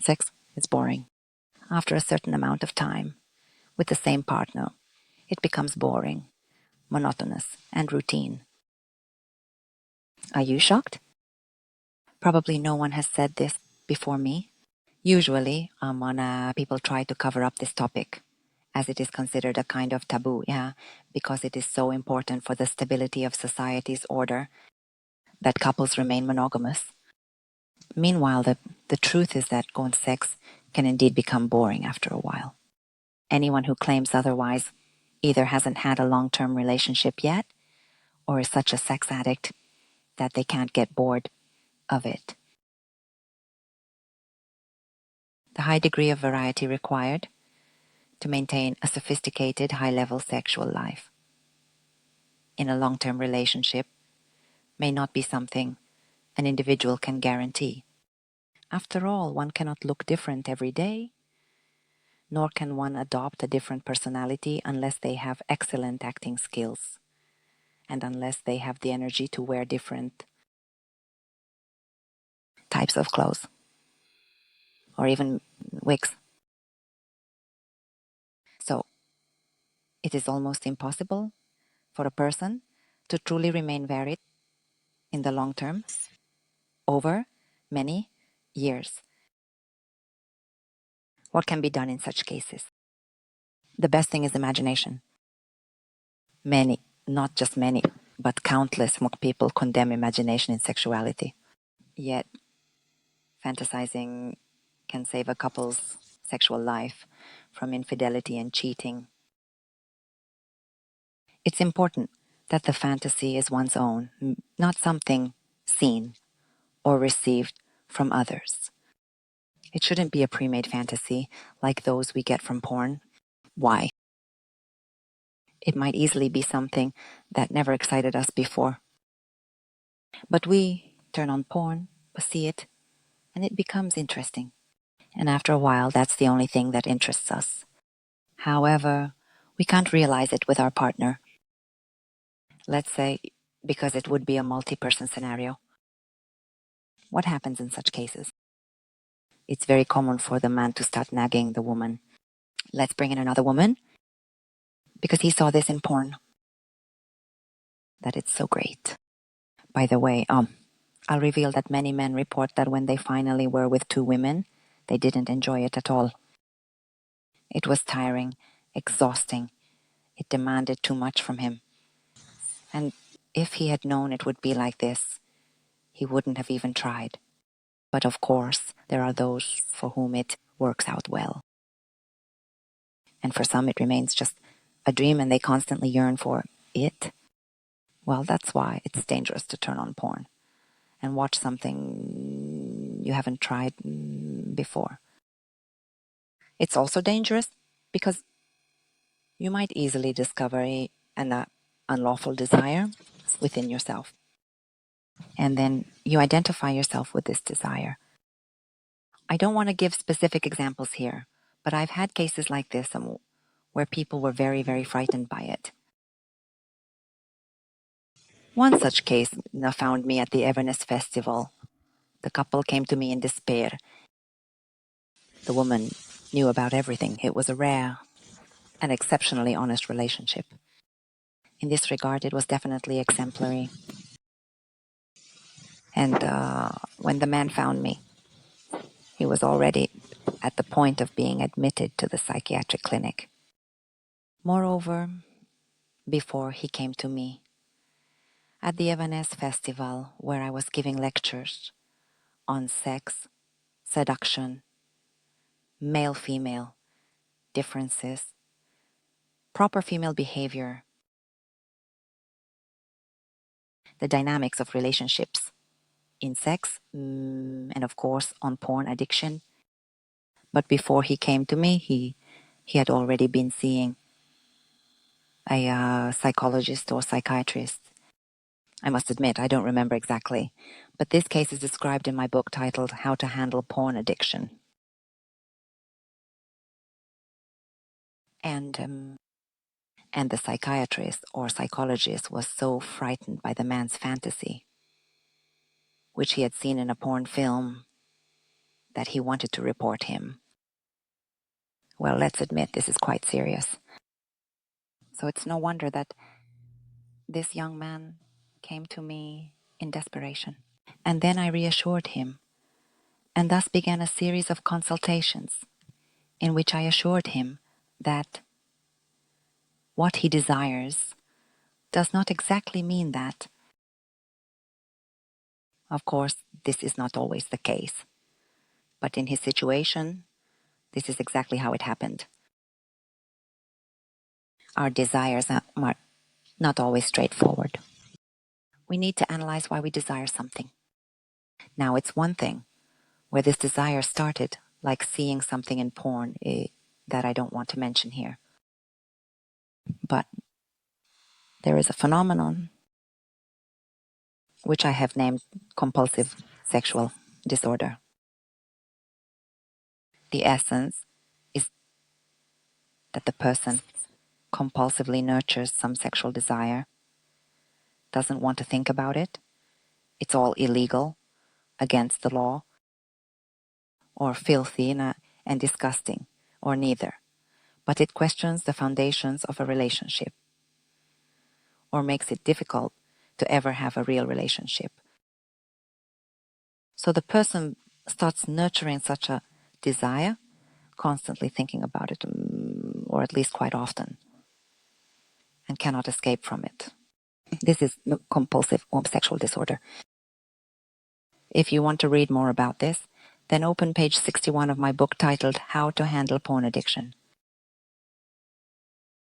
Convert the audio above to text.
sex is boring. After a certain amount of time with the same partner, it becomes boring, monotonous, and routine. Are you shocked? Probably no one has said this before me. Usually, people try to cover up this topic, as it is considered a kind of taboo, because it is so important for the stability of society's order that couples remain monogamous. Meanwhile, the truth is that gone sex can indeed become boring after a while. Anyone who claims otherwise either hasn't had a long-term relationship yet, or is such a sex addict that they can't get bored of it. The high degree of variety required to maintain a sophisticated, high-level sexual life in a long-term relationship may not be something an individual can guarantee. After all, one cannot look different every day, nor can one adopt a different personality unless they have excellent acting skills and unless they have the energy to wear different types of clothes or even wigs. So, it is almost impossible for a person to truly remain varied in the long term over many years. What can be done in such cases? The best thing is imagination. Many, not just many, but countless more people condemn imagination in sexuality. Yet, fantasizing can save a couple's sexual life from infidelity and cheating. It's important that the fantasy is one's own, not something seen or received from others. It shouldn't be a pre-made fantasy like those we get from porn. Why? It might easily be something that never excited us before. But we turn on porn, see it, and it becomes interesting. And after a while, that's the only thing that interests us. However, we can't realize it with our partner. Let's say, because it would be a multi-person scenario. What happens in such cases? It's very common for the man to start nagging the woman. Let's bring in another woman, because he saw this in porn. That it's so great. By the way, I'll reveal that many men report that when they finally were with two women, they didn't enjoy it at all. It was tiring, exhausting. It demanded too much from him. And if he had known it would be like this, he wouldn't have even tried. But of course, there are those for whom it works out well. And for some, it remains just a dream and they constantly yearn for it. Well, that's why it's dangerous to turn on porn and watch something you haven't tried before. It's also dangerous because you might easily discover an unlawful desire within yourself. And then you identify yourself with this desire. I don't want to give specific examples here, but I've had cases like this where people were very, very frightened by it. One such case found me at the Everness Festival. The couple came to me in despair. The woman knew about everything. It was a rare and exceptionally honest relationship. In this regard, it was definitely exemplary. And when the man found me, he was already at the point of being admitted to the psychiatric clinic. Moreover, before he came to me, at the Everness Festival, where I was giving lectures on sex, seduction, male-female differences, proper female behavior, the dynamics of relationships in sex, and of course on porn addiction. But before he came to me, he had already been seeing a psychologist or psychiatrist. I must admit, I don't remember exactly, but this case is described in my book titled How to Handle Porn Addiction. And the psychiatrist or psychologist was so frightened by the man's fantasy, which he had seen in a porn film, that he wanted to report him. Well, let's admit this is quite serious. So it's no wonder that this young man came to me in desperation. And then I reassured him, and thus began a series of consultations in which I assured him that what he desires does not exactly mean that. Of course, this is not always the case. But in his situation, this is exactly how it happened. Our desires are not always straightforward. We need to analyze why we desire something. Now, it's one thing where this desire started, like seeing something in porn that I don't want to mention here. But there is a phenomenon which I have named compulsive sexual disorder. The essence is that the person compulsively nurtures some sexual desire, doesn't want to think about it. It's all illegal, against the law, or filthy and disgusting, or neither. But it questions the foundations of a relationship, or makes it difficult to ever have a real relationship. So the person starts nurturing such a desire, constantly thinking about it, or at least quite often, and cannot escape from it. This is compulsive sexual disorder. If you want to read more about this, then open page 61 of my book titled How to Handle Porn Addiction.